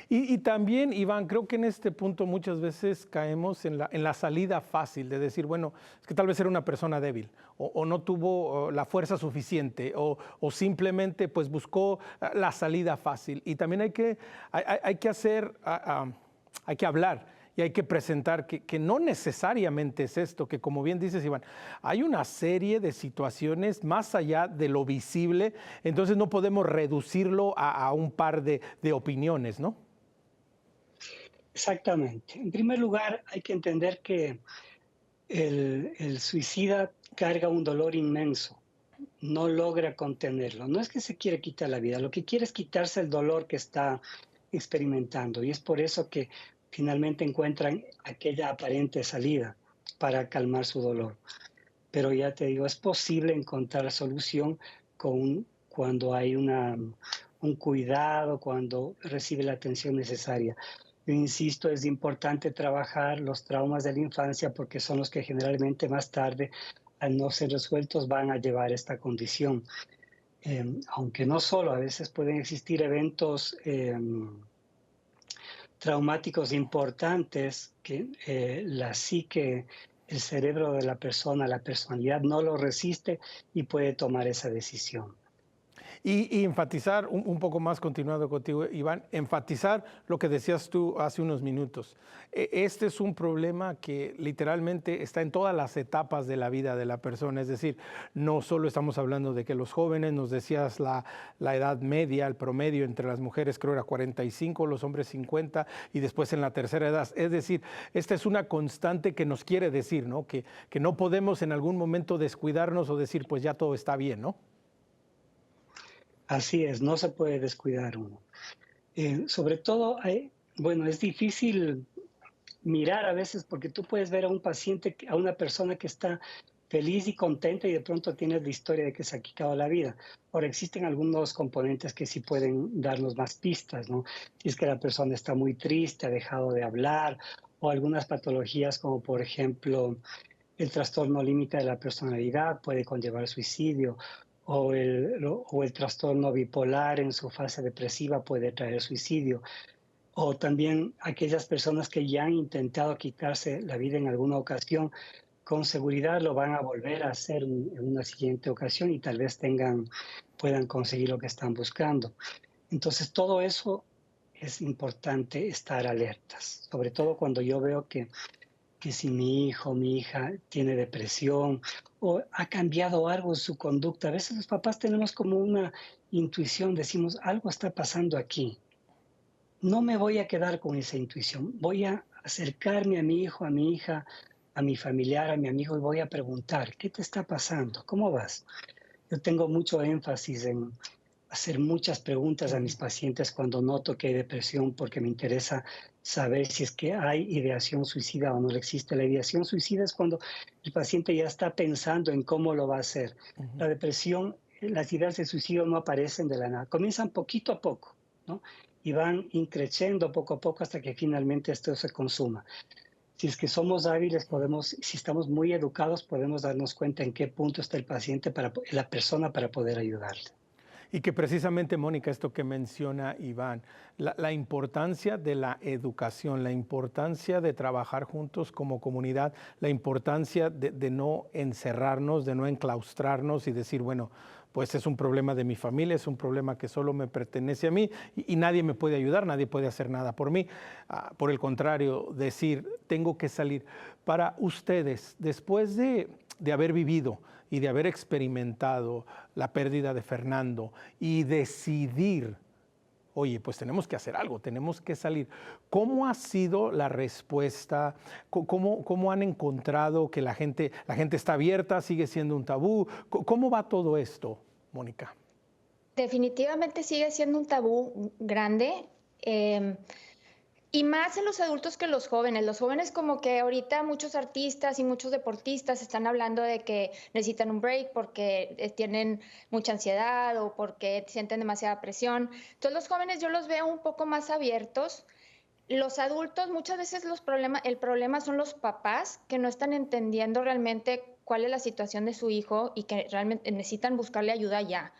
Y también, Iván, creo que en este punto muchas veces caemos en la salida fácil de decir, bueno, es que tal vez era una persona débil o no tuvo la fuerza suficiente o simplemente pues buscó la salida fácil. Y también hay que hacer, hay que hablar y hay que presentar que no necesariamente es esto, que como bien dices, Iván, hay una serie de situaciones más allá de lo visible, entonces no podemos reducirlo a un par de opiniones, ¿no? Exactamente. En primer lugar, hay que entender que el suicida carga un dolor inmenso, no logra contenerlo. No es que se quiere quitar la vida, lo que quiere es quitarse el dolor que está experimentando y es por eso que finalmente encuentran aquella aparente salida para calmar su dolor. Pero ya te digo, es posible encontrar solución cuando hay un cuidado, cuando recibe la atención necesaria. Yo insisto, es importante trabajar los traumas de la infancia porque son los que generalmente más tarde, al no ser resueltos, van a llevar esta condición. Aunque no solo, a veces pueden existir eventos traumáticos importantes que la psique, el cerebro de la persona, la personalidad no lo resiste y puede tomar esa decisión. Y enfatizar un poco más, continuando contigo, Iván, enfatizar lo que decías tú hace unos minutos. Este es un problema que literalmente está en todas las etapas de la vida de la persona, es decir, no solo estamos hablando de que los jóvenes, nos decías la edad media, el promedio entre las mujeres creo era 45, los hombres 50 y después en la tercera edad. Es decir, esta es una constante que nos quiere decir, ¿no? Que no podemos en algún momento descuidarnos o decir, pues ya todo está bien, ¿no? Así es, no se puede descuidar uno. Sobre todo, bueno, es difícil mirar a veces porque tú puedes ver a un paciente, a una persona que está feliz y contenta y de pronto tienes la historia de que se ha quitado la vida. Ahora, existen algunos componentes que sí pueden darnos más pistas, ¿no? Si es que la persona está muy triste, ha dejado de hablar, o algunas patologías como por ejemplo el trastorno límite de la personalidad puede conllevar suicidio, o el trastorno bipolar en su fase depresiva puede traer suicidio, o también aquellas personas que ya han intentado quitarse la vida en alguna ocasión, con seguridad lo van a volver a hacer en una siguiente ocasión y tal vez puedan conseguir lo que están buscando. Entonces, todo eso es importante estar alertas, sobre todo cuando yo veo que si mi hijo, mi hija tiene depresión o ha cambiado algo en su conducta. A veces los papás tenemos como una intuición, decimos, algo está pasando aquí. No me voy a quedar con esa intuición, voy a acercarme a mi hijo, a mi hija, a mi familiar, a mi amigo y voy a preguntar, ¿qué te está pasando? ¿Cómo vas? Yo tengo mucho énfasis en hacer muchas preguntas a mis pacientes cuando noto que hay depresión, porque me interesa saber si es que hay ideación suicida o no existe. La ideación suicida es cuando el paciente ya está pensando en cómo lo va a hacer. Ujú. La depresión, las ideas de suicidio no aparecen de la nada, comienzan poquito a poco, ¿no? Y van increciendo poco a poco hasta que finalmente esto se consuma. Si es que somos hábiles, podemos, si estamos muy educados, podemos darnos cuenta en qué punto está el paciente, la persona, para poder ayudarle. Y que precisamente, Mónica, esto que menciona Iván, la importancia de la educación, la importancia de trabajar juntos como comunidad, la importancia de no encerrarnos, de no enclaustrarnos y decir, bueno, pues es un problema de mi familia, es un problema que solo me pertenece a mí y nadie me puede ayudar, nadie puede hacer nada por mí. Por el contrario, decir, tengo que salir. Para ustedes, después de haber vivido y de haber experimentado la pérdida de Fernando y decidir, oye, pues tenemos que hacer algo, tenemos que salir. ¿Cómo ha sido la respuesta? ¿Cómo han encontrado que la gente está abierta, sigue siendo un tabú? ¿Cómo va todo esto, Mónica? Definitivamente sigue siendo un tabú grande. Y más en los adultos que los jóvenes. Los jóvenes como que ahorita muchos artistas y muchos deportistas están hablando de que necesitan un break porque tienen mucha ansiedad o porque sienten demasiada presión. Entonces los jóvenes yo los veo un poco más abiertos. Los adultos muchas veces el problema son los papás que no están entendiendo realmente cuál es la situación de su hijo y que realmente necesitan buscarle ayuda ya.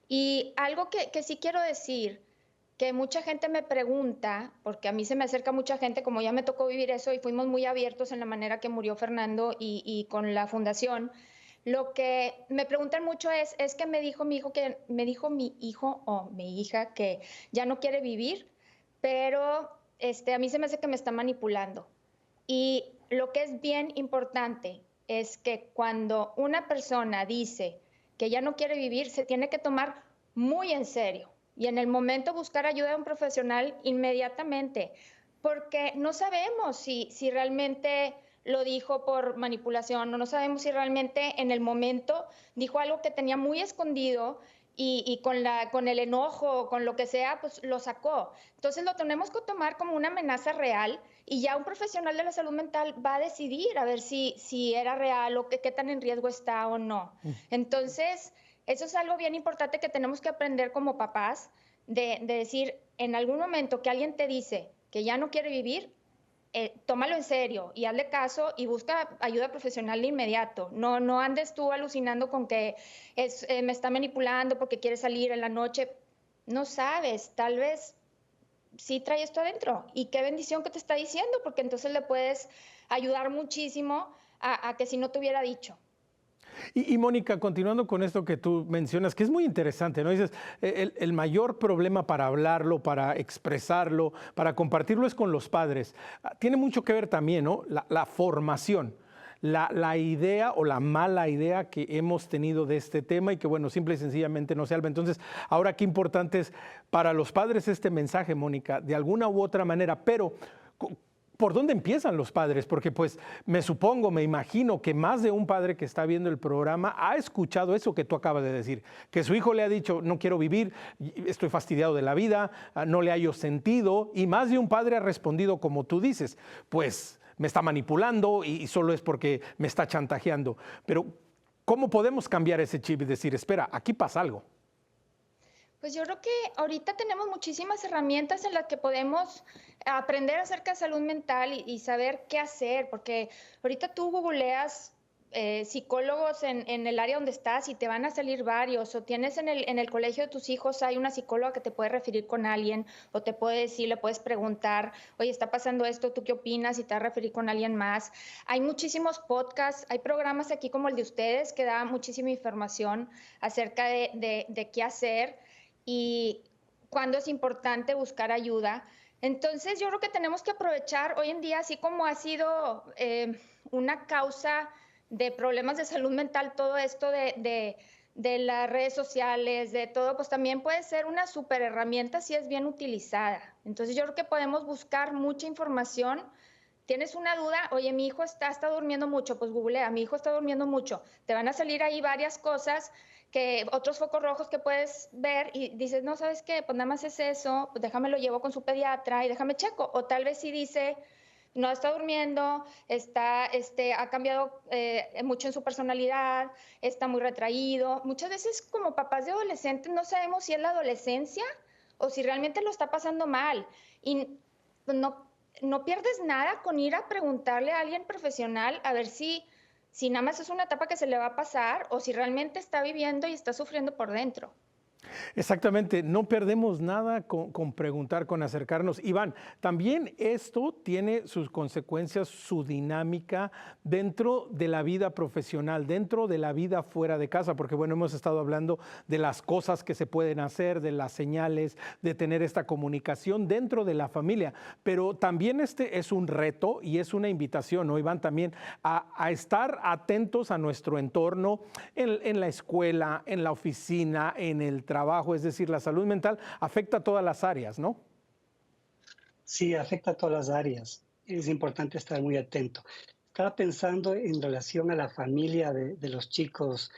Y algo que sí quiero decir, que mucha gente me pregunta, porque a mí se me acerca mucha gente, como ya me tocó vivir eso y fuimos muy abiertos en la manera que murió Fernando y con la fundación, lo que me preguntan mucho es que me dijo mi hijo o mi hija que ya no quiere vivir, pero a mí se me hace que me está manipulando. Y lo que es bien importante es que cuando una persona dice que ya no quiere vivir, se tiene que tomar muy en serio y en el momento buscar ayuda de un profesional inmediatamente, porque no sabemos si realmente lo dijo por manipulación o no sabemos si realmente en el momento dijo algo que tenía muy escondido y con el enojo, con lo que sea, pues lo sacó. Entonces lo tenemos que tomar como una amenaza real y ya un profesional de la salud mental va a decidir a ver si era real o qué tan en riesgo está o no. Entonces, eso es algo bien importante que tenemos que aprender como papás, de decir, en algún momento que alguien te dice que ya no quiere vivir, tómalo en serio y hazle caso y busca ayuda profesional de inmediato. No andes tú alucinando con que me está manipulando porque quiere salir en la noche. No sabes, tal vez sí trae esto adentro. Y qué bendición que te está diciendo, porque entonces le puedes ayudar muchísimo a que si no te hubiera dicho. Y Mónica, continuando con esto que tú mencionas, que es muy interesante, ¿no? Dices, el mayor problema para hablarlo, para expresarlo, para compartirlo es con los padres. Tiene mucho que ver también, ¿no? La formación. La idea o la mala idea que hemos tenido de este tema y que, bueno, simple y sencillamente no se salva. Entonces, ahora qué importante es para los padres este mensaje, Mónica, de alguna u otra manera, pero ¿por dónde empiezan los padres? Porque pues me imagino que más de un padre que está viendo el programa ha escuchado eso que tú acabas de decir, que su hijo le ha dicho, no quiero vivir, estoy fastidiado de la vida, no le hallo sentido, y más de un padre ha respondido como tú dices, pues me está manipulando y solo es porque me está chantajeando. Pero ¿cómo podemos cambiar ese chip y decir, espera, aquí pasa algo? Pues yo creo que ahorita tenemos muchísimas herramientas en las que podemos aprender acerca de salud mental y saber qué hacer, porque ahorita tú googleas psicólogos en el área donde estás y te van a salir varios, o tienes en el colegio de tus hijos, hay una psicóloga que te puede referir con alguien, o te puede decir, le puedes preguntar, oye, está pasando esto, ¿tú qué opinas? Y te va a referir con alguien más. Hay muchísimos podcasts, hay programas aquí como el de ustedes que dan muchísima información acerca de qué hacer y cuándo es importante buscar ayuda. Entonces yo creo que tenemos que aprovechar hoy en día, así como ha sido una causa de problemas de salud mental, todo esto de las redes sociales, de todo, pues también puede ser una súper herramienta si es bien utilizada. Entonces yo creo que podemos buscar mucha información tienes una duda, oye, mi hijo está durmiendo mucho, pues googlea, mi hijo está durmiendo mucho. Te van a salir ahí varias cosas, otros focos rojos que puedes ver y dices, no, ¿sabes qué? Pues nada más es eso, pues déjame lo llevo con su pediatra y déjame checo. O tal vez si dice, no está durmiendo, ha cambiado mucho en su personalidad, está muy retraído. Muchas veces como papás de adolescentes no sabemos si es la adolescencia o si realmente lo está pasando mal. Y pues, no pierdes nada con ir a preguntarle a alguien profesional a ver si nada más es una etapa que se le va a pasar o si realmente está viviendo y está sufriendo por dentro. Exactamente, no perdemos nada con preguntar, con acercarnos. Iván, también esto tiene sus consecuencias, su dinámica dentro de la vida profesional, dentro de la vida fuera de casa, porque bueno, hemos estado hablando de las cosas que se pueden hacer, de las señales, de tener esta comunicación dentro de la familia, pero también este es un reto y es una invitación, ¿no, Iván? También a estar atentos a nuestro entorno en la escuela, en la oficina, en el trabajo, es decir, la salud mental afecta a todas las áreas, ¿no? Sí, afecta a todas las áreas. Es importante estar muy atento. Estaba pensando en relación a la familia de los chicos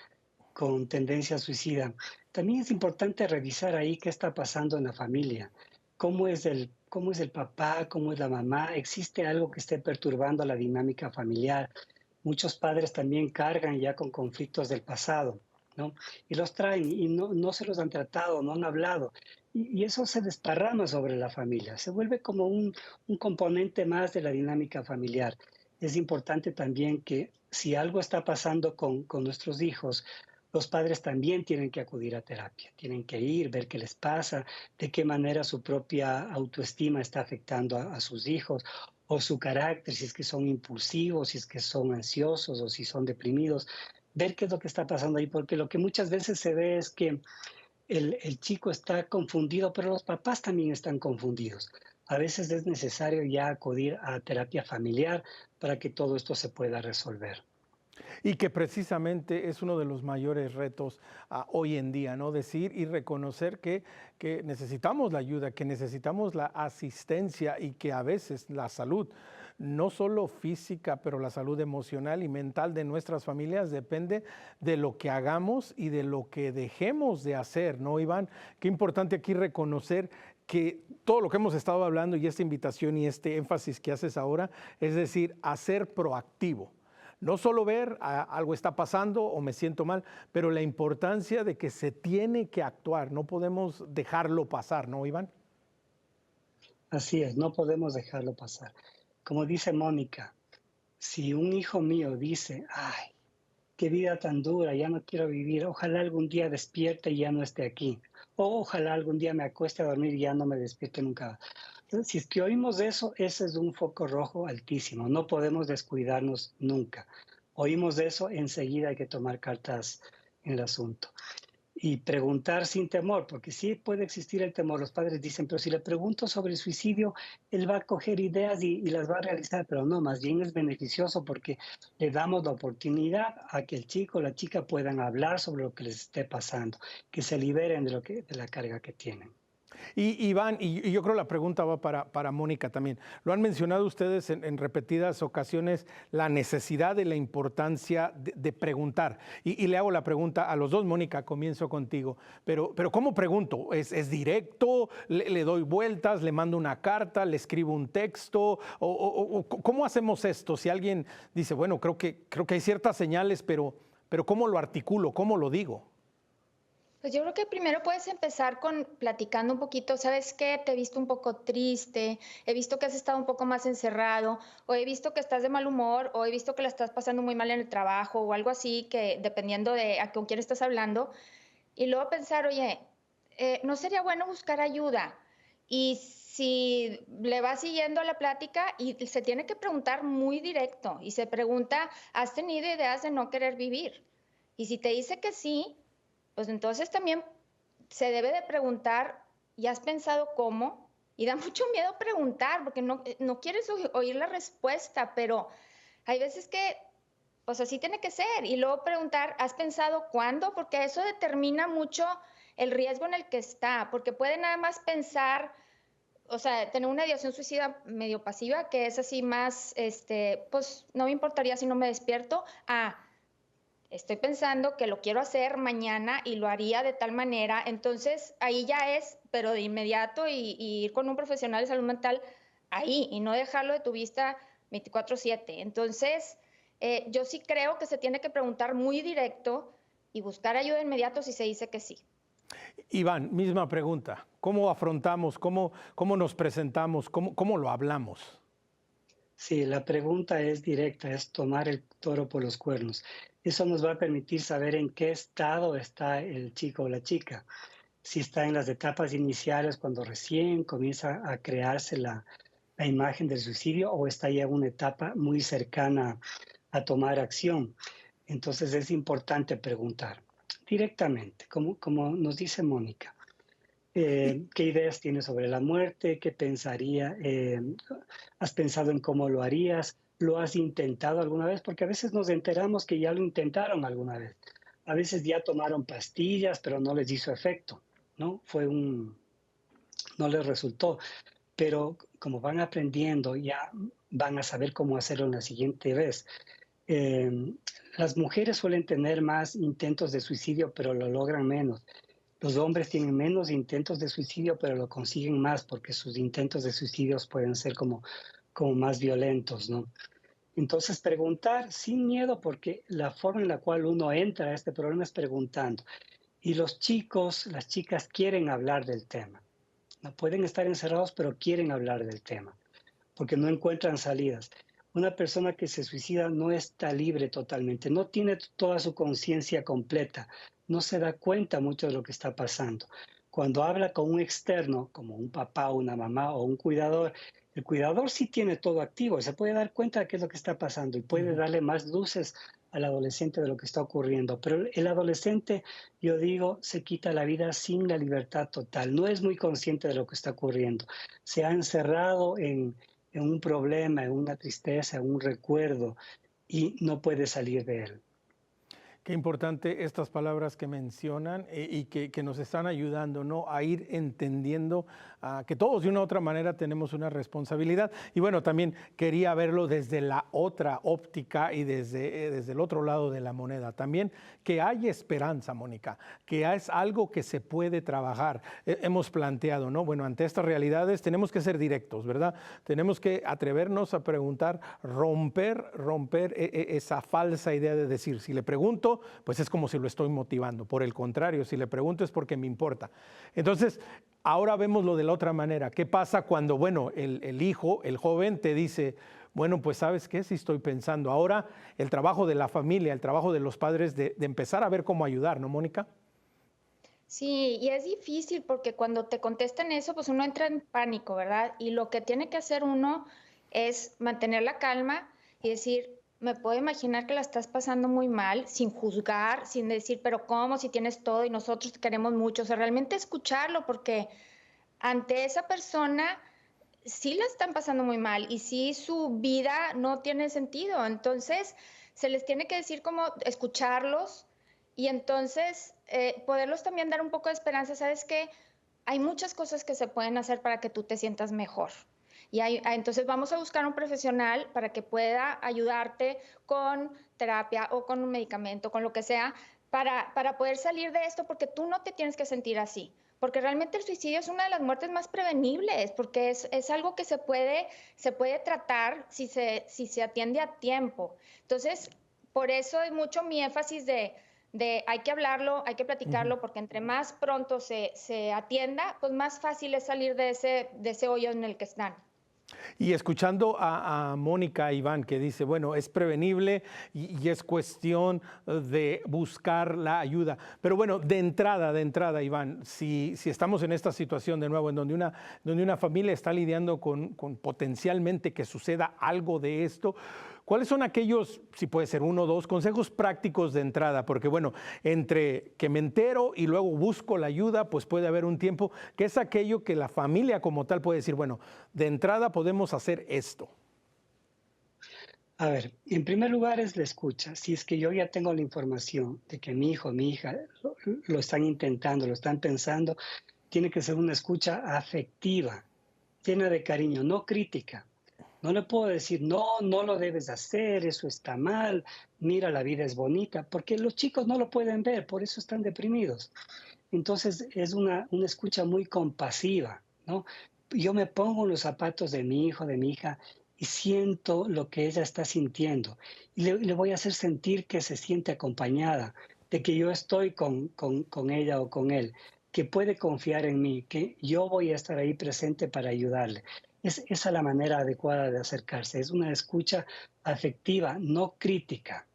con tendencia suicida. También es importante revisar ahí qué está pasando en la familia. Cómo es el papá? ¿Cómo es la mamá? ¿Existe algo que esté perturbando la dinámica familiar? Muchos padres también cargan ya con conflictos del pasado, ¿no? Y los traen y no se los han tratado, no han hablado. Y eso se desparrama sobre la familia, se vuelve como un componente más de la dinámica familiar. Es importante también que si algo está pasando con nuestros hijos, los padres también tienen que acudir a terapia, tienen que ir, ver qué les pasa, de qué manera su propia autoestima está afectando a sus hijos o su carácter, si es que son impulsivos, si es que son ansiosos o si son deprimidos, ver qué es lo que está pasando ahí, porque lo que muchas veces se ve es que el chico está confundido, pero los papás también están confundidos. A veces es necesario ya acudir a terapia familiar para que todo esto se pueda resolver. Y que precisamente es uno de los mayores retos hoy en día, ¿no? Decir y reconocer que necesitamos la ayuda, que necesitamos la asistencia y que a veces la salud, no solo física, pero la salud emocional y mental de nuestras familias depende de lo que hagamos y de lo que dejemos de hacer, ¿no, Iván? Qué importante aquí reconocer que todo lo que hemos estado hablando y esta invitación y este énfasis que haces ahora, es decir, a ser proactivo. No solo ver algo está pasando o me siento mal, pero la importancia de que se tiene que actuar, no podemos dejarlo pasar, ¿no, Iván? Así es, no podemos dejarlo pasar. Como dice Mónica, si un hijo mío dice, ay, qué vida tan dura, ya no quiero vivir, ojalá algún día despierte y ya no esté aquí, o ojalá algún día me acueste a dormir y ya no me despierte nunca. Entonces, si es que oímos eso, ese es un foco rojo altísimo, no podemos descuidarnos nunca. Oímos eso, enseguida hay que tomar cartas en el asunto. Y preguntar sin temor, porque sí puede existir el temor. Los padres dicen, pero si le pregunto sobre el suicidio, él va a coger ideas y las va a realizar, pero no, más bien es beneficioso porque le damos la oportunidad a que el chico o la chica puedan hablar sobre lo que les esté pasando, que se liberen de la carga que tienen. Y Iván, y yo creo la pregunta va para Mónica también. Lo han mencionado ustedes en repetidas ocasiones, la necesidad y la importancia de preguntar. Y le hago la pregunta a los dos. Mónica, comienzo contigo. Pero ¿cómo pregunto? ¿Es directo? ¿Le doy vueltas? ¿Le mando una carta? ¿Le escribo un texto? ¿Cómo hacemos esto? Si alguien dice, bueno, creo que hay ciertas señales, pero ¿cómo lo articulo? ¿Cómo lo digo? Pues yo creo que primero puedes empezar con platicando un poquito, ¿sabes qué? Te he visto un poco triste, he visto que has estado un poco más encerrado, o he visto que estás de mal humor, o he visto que la estás pasando muy mal en el trabajo, o algo así, que dependiendo de con quién estás hablando, y luego pensar, oye, ¿no sería bueno buscar ayuda? Y si le vas siguiendo la plática y se tiene que preguntar muy directo, y se pregunta, ¿has tenido ideas de no querer vivir? Y si te dice que sí, pues entonces también se debe de preguntar, ¿y has pensado cómo? Y da mucho miedo preguntar porque no quieres oír la respuesta, pero hay veces que, pues así tiene que ser. Y luego preguntar, ¿has pensado cuándo? Porque eso determina mucho el riesgo en el que está, porque puede nada más pensar o sea, tener una ideación suicida medio pasiva, que es así más, pues no me importaría si no me despierto, estoy pensando que lo quiero hacer mañana y lo haría de tal manera, entonces ahí ya es, pero de inmediato y ir con un profesional de salud mental ahí y no dejarlo de tu vista 24/7. Entonces, yo sí creo que se tiene que preguntar muy directo y buscar ayuda inmediato si se dice que sí. Iván, misma pregunta. ¿Cómo afrontamos, cómo nos presentamos, cómo lo hablamos? Sí, la pregunta es directa, es tomar el toro por los cuernos. Eso nos va a permitir saber en qué estado está el chico o la chica. Si está en las etapas iniciales, cuando recién comienza a crearse la imagen del suicidio, o está ya en una etapa muy cercana a tomar acción. Entonces es importante preguntar directamente, como nos dice Mónica. Y, ¿Qué ideas tienes sobre la muerte? ¿Qué pensaría? ¿Has pensado en cómo lo harías? ¿Lo has intentado alguna vez? Porque a veces nos enteramos que ya lo intentaron alguna vez. A veces ya tomaron pastillas, pero no les hizo efecto, ¿no? No les resultó. Pero como van aprendiendo, ya van a saber cómo hacerlo la siguiente vez. Eh, las mujeres suelen tener más intentos de suicidio, pero lo logran menos. Los hombres tienen menos intentos de suicidio, pero lo consiguen más porque sus intentos de suicidio pueden ser como más violentos, ¿no? Entonces, preguntar sin miedo, porque la forma en la cual uno entra a este problema es preguntando. Y los chicos, las chicas quieren hablar del tema. No pueden estar encerrados, pero quieren hablar del tema, porque no encuentran salidas. Una persona que se suicida no está libre totalmente, no tiene toda su conciencia completa, no se da cuenta mucho de lo que está pasando. Cuando habla con un externo, como un papá, una mamá o un cuidador, el cuidador sí tiene todo activo, se puede dar cuenta de qué es lo que está pasando y puede ujú. darle más luces al adolescente de lo que está ocurriendo. Pero el adolescente, yo digo, se quita la vida sin la libertad total, no es muy consciente de lo que está ocurriendo. Se ha encerrado en un problema, en una tristeza, en un recuerdo, y no puede salir de él. Qué importante estas palabras que mencionan y que nos están ayudando, ¿no?, a ir entendiendo que todos de una u otra manera tenemos una responsabilidad. Y bueno, también quería verlo desde la otra óptica y desde el otro lado de la moneda. También que hay esperanza, Mónica, que es algo que se puede trabajar. Hemos planteado, ¿no? Bueno, ante estas realidades tenemos que ser directos, ¿verdad? Tenemos que atrevernos a preguntar, romper esa falsa idea de decir, si le pregunto, pues es como si lo estoy motivando. Por el contrario, si le pregunto es porque me importa. Entonces, ahora vemos lo de la otra manera. ¿Qué pasa cuando, bueno, el hijo, el joven te dice, bueno, pues ¿sabes qué? Sí estoy pensando. Ahora el trabajo de la familia, el trabajo de los padres de empezar a ver cómo ayudar, ¿no, Mónica? Sí, y es difícil porque cuando te contestan eso, pues uno entra en pánico, ¿verdad? Y lo que tiene que hacer uno es mantener la calma y decir, me puedo imaginar que la estás pasando muy mal, sin juzgar, sin decir, pero ¿cómo? Si tienes todo y nosotros te queremos mucho. O sea, realmente escucharlo porque ante esa persona sí la están pasando muy mal y sí su vida no tiene sentido. Entonces, se les tiene que decir como escucharlos y entonces poderlos también dar un poco de esperanza. Sabes que hay muchas cosas que se pueden hacer para que tú te sientas mejor. Entonces vamos a buscar un profesional para que pueda ayudarte con terapia o con un medicamento, con lo que sea, para poder salir de esto, porque tú no te tienes que sentir así. Porque realmente el suicidio es una de las muertes más prevenibles, porque es algo que se puede tratar si se atiende a tiempo. Entonces, por eso es mucho mi énfasis de hay que hablarlo, hay que Ujú. platicarlo, porque entre más pronto se atienda, pues más fácil es salir de ese hoyo en el que están. Y escuchando a Mónica Iván que dice, bueno, es prevenible y es cuestión de buscar la ayuda. Pero bueno, de entrada, Iván, si estamos en esta situación de nuevo, en donde una familia está lidiando con potencialmente que suceda algo de esto, ¿cuáles son aquellos, si puede ser uno o dos, consejos prácticos de entrada? Porque bueno, entre que me entero y luego busco la ayuda, pues puede haber un tiempo que es aquello que la familia como tal puede decir, bueno, de entrada podemos hacer esto. A ver, en primer lugar es la escucha. Si es que yo ya tengo la información de que mi hijo, mi hija lo están intentando, lo están pensando, tiene que ser una escucha afectiva, llena de cariño, no crítica. No le puedo decir, no, no lo debes hacer, eso está mal, mira, la vida es bonita, porque los chicos no lo pueden ver, por eso están deprimidos. Entonces es una escucha muy compasiva, ¿no? Yo me pongo en los zapatos de mi hijo, de mi hija, y siento lo que ella está sintiendo. Y le voy a hacer sentir que se siente acompañada, de que yo estoy con ella o con él, que puede confiar en mí, que yo voy a estar ahí presente para ayudarle. Es esa la manera adecuada de acercarse. Es una escucha afectiva, no crítica.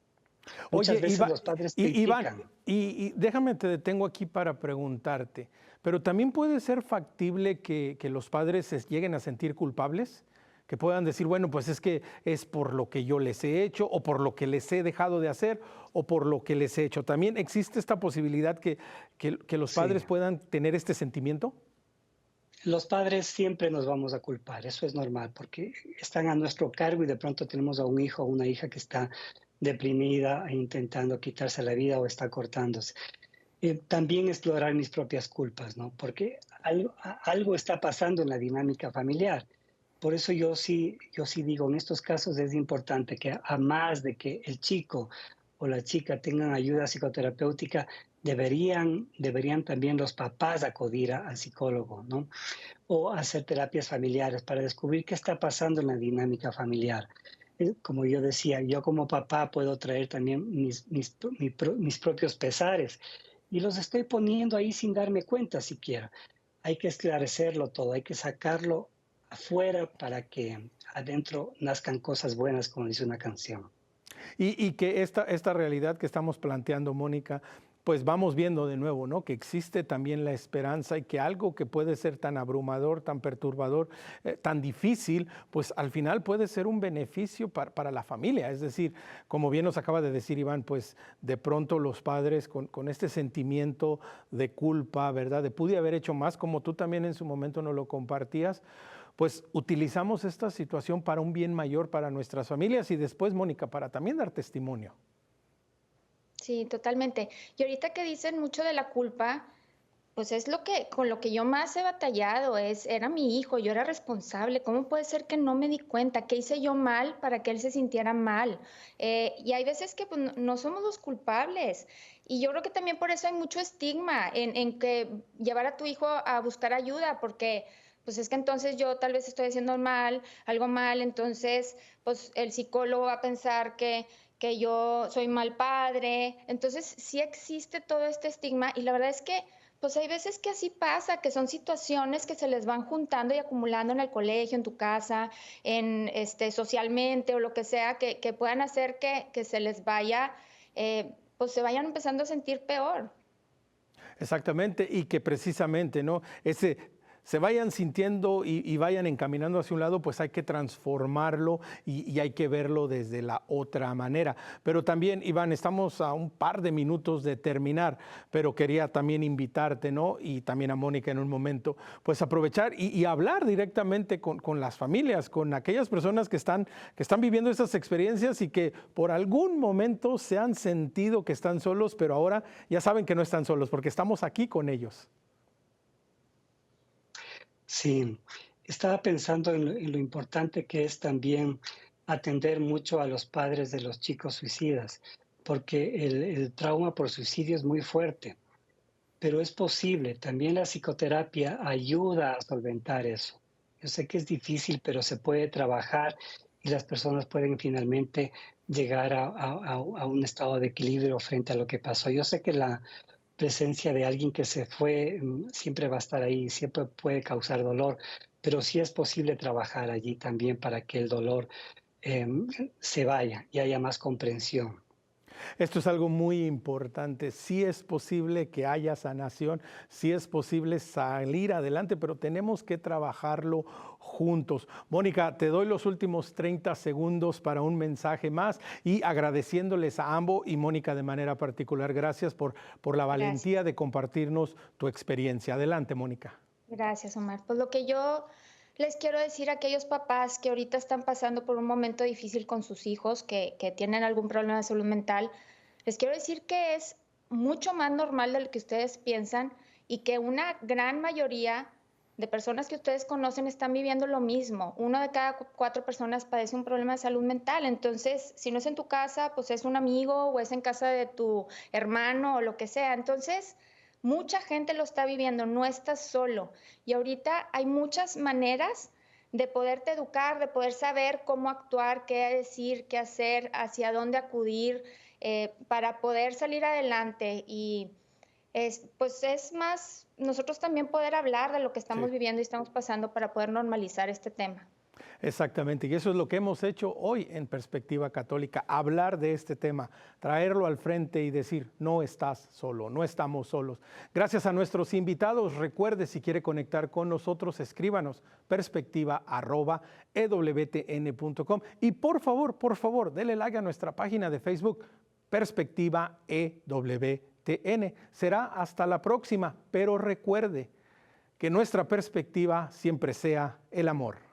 Muchas Oye, veces los padres Iván, critican. y déjame, te detengo aquí para preguntarte, pero también puede ser factible que los padres se lleguen a sentir culpables, que puedan decir, bueno, pues es que es por lo que yo les he hecho, o por lo que les he dejado de hacer, o por lo que les he hecho. ¿También existe esta posibilidad que los Sí. padres puedan tener este sentimiento? Los padres siempre nos vamos a culpar, eso es normal, porque están a nuestro cargo y de pronto tenemos a un hijo o una hija que está deprimida e intentando quitarse la vida o está cortándose. También explorar mis propias culpas, ¿no? Porque algo está pasando en la dinámica familiar. Por eso yo sí digo, en estos casos es importante que a más de que el chico o la chica tengan ayuda psicoterapéutica, deberían también los papás acudir al psicólogo, ¿no? O hacer terapias familiares para descubrir qué está pasando en la dinámica familiar. Como yo decía, yo como papá puedo traer también mis propios pesares y los estoy poniendo ahí sin darme cuenta siquiera. Hay que esclarecerlo todo, hay que sacarlo afuera para que adentro nazcan cosas buenas, como dice una canción. Y que esta realidad que estamos planteando, Mónica, pues vamos viendo de nuevo, ¿no? Que existe también la esperanza y que algo que puede ser tan abrumador, tan perturbador, tan difícil, pues al final puede ser un beneficio para la familia. Es decir, como bien nos acaba de decir Iván, pues de pronto los padres con este sentimiento de culpa, ¿verdad? De pude haber hecho más, como tú también en su momento nos lo compartías, pues utilizamos esta situación para un bien mayor para nuestras familias y después, Mónica, para también dar testimonio. Sí, totalmente. Y ahorita que dicen mucho de la culpa, pues es con lo que yo más he batallado, era mi hijo, yo era responsable. ¿Cómo puede ser que no me di cuenta? ¿Qué hice yo mal para que él se sintiera mal? Y hay veces que pues, no somos los culpables. Y yo creo que también por eso hay mucho estigma en que llevar a tu hijo a buscar ayuda, porque pues es que entonces yo tal vez estoy haciendo algo mal, entonces pues el psicólogo va a pensar que yo soy mal padre. Entonces sí existe todo este estigma y la verdad es que pues hay veces que así pasa, que son situaciones que se les van juntando y acumulando en el colegio, en tu casa, socialmente o lo que sea, que puedan hacer que se les vaya, pues se vayan empezando a sentir peor. Exactamente, y que precisamente, ¿no? Se vayan sintiendo y vayan encaminando hacia un lado, pues hay que transformarlo y hay que verlo desde la otra manera. Pero también, Iván, estamos a un par de minutos de terminar, pero quería también invitarte, ¿no? Y también a Mónica en un momento, pues aprovechar y hablar directamente con las familias, con aquellas personas que están viviendo esas experiencias y que por algún momento se han sentido que están solos, pero ahora ya saben que no están solos porque estamos aquí con ellos. Sí, estaba pensando en lo importante que es también atender mucho a los padres de los chicos suicidas, porque el trauma por suicidio es muy fuerte, pero es posible. También la psicoterapia ayuda a solventar eso. Yo sé que es difícil, pero se puede trabajar y las personas pueden finalmente llegar a un estado de equilibrio frente a lo que pasó. Yo sé que la presencia de alguien que se fue siempre va a estar ahí, siempre puede causar dolor, pero sí es posible trabajar allí también para que el dolor se vaya y haya más comprensión. Esto es algo muy importante. Sí es posible que haya sanación, sí es posible salir adelante, pero tenemos que trabajarlo juntos. Mónica, te doy los últimos 30 segundos para un mensaje más y agradeciéndoles a ambos y Mónica de manera particular. Gracias por la Gracias. valentía de compartirnos tu experiencia. Adelante, Mónica. Gracias, Omar. Pues lo que yo les quiero decir a aquellos papás que ahorita están pasando por un momento difícil con sus hijos, que tienen algún problema de salud mental, les quiero decir que es mucho más normal de lo que ustedes piensan y que una gran mayoría de personas que ustedes conocen están viviendo lo mismo. 1 de cada 4 personas padece un problema de salud mental. Entonces, si no es en tu casa, pues es un amigo o es en casa de tu hermano o lo que sea. Entonces, mucha gente lo está viviendo, no estás solo. Y ahorita hay muchas maneras de poderte educar, de poder saber cómo actuar, qué decir, qué hacer, hacia dónde acudir, para poder salir adelante. Y pues es más, nosotros también poder hablar de lo que estamos Sí. viviendo y estamos pasando para poder normalizar este tema. Exactamente, y eso es lo que hemos hecho hoy en Perspectiva Católica, hablar de este tema, traerlo al frente y decir, no estás solo, no estamos solos. Gracias a nuestros invitados, recuerde, si quiere conectar con nosotros, escríbanos perspectiva@ewtn.com y por favor, dele like a nuestra página de Facebook, Perspectiva EWTN. Será hasta la próxima, pero recuerde que nuestra perspectiva siempre sea el amor.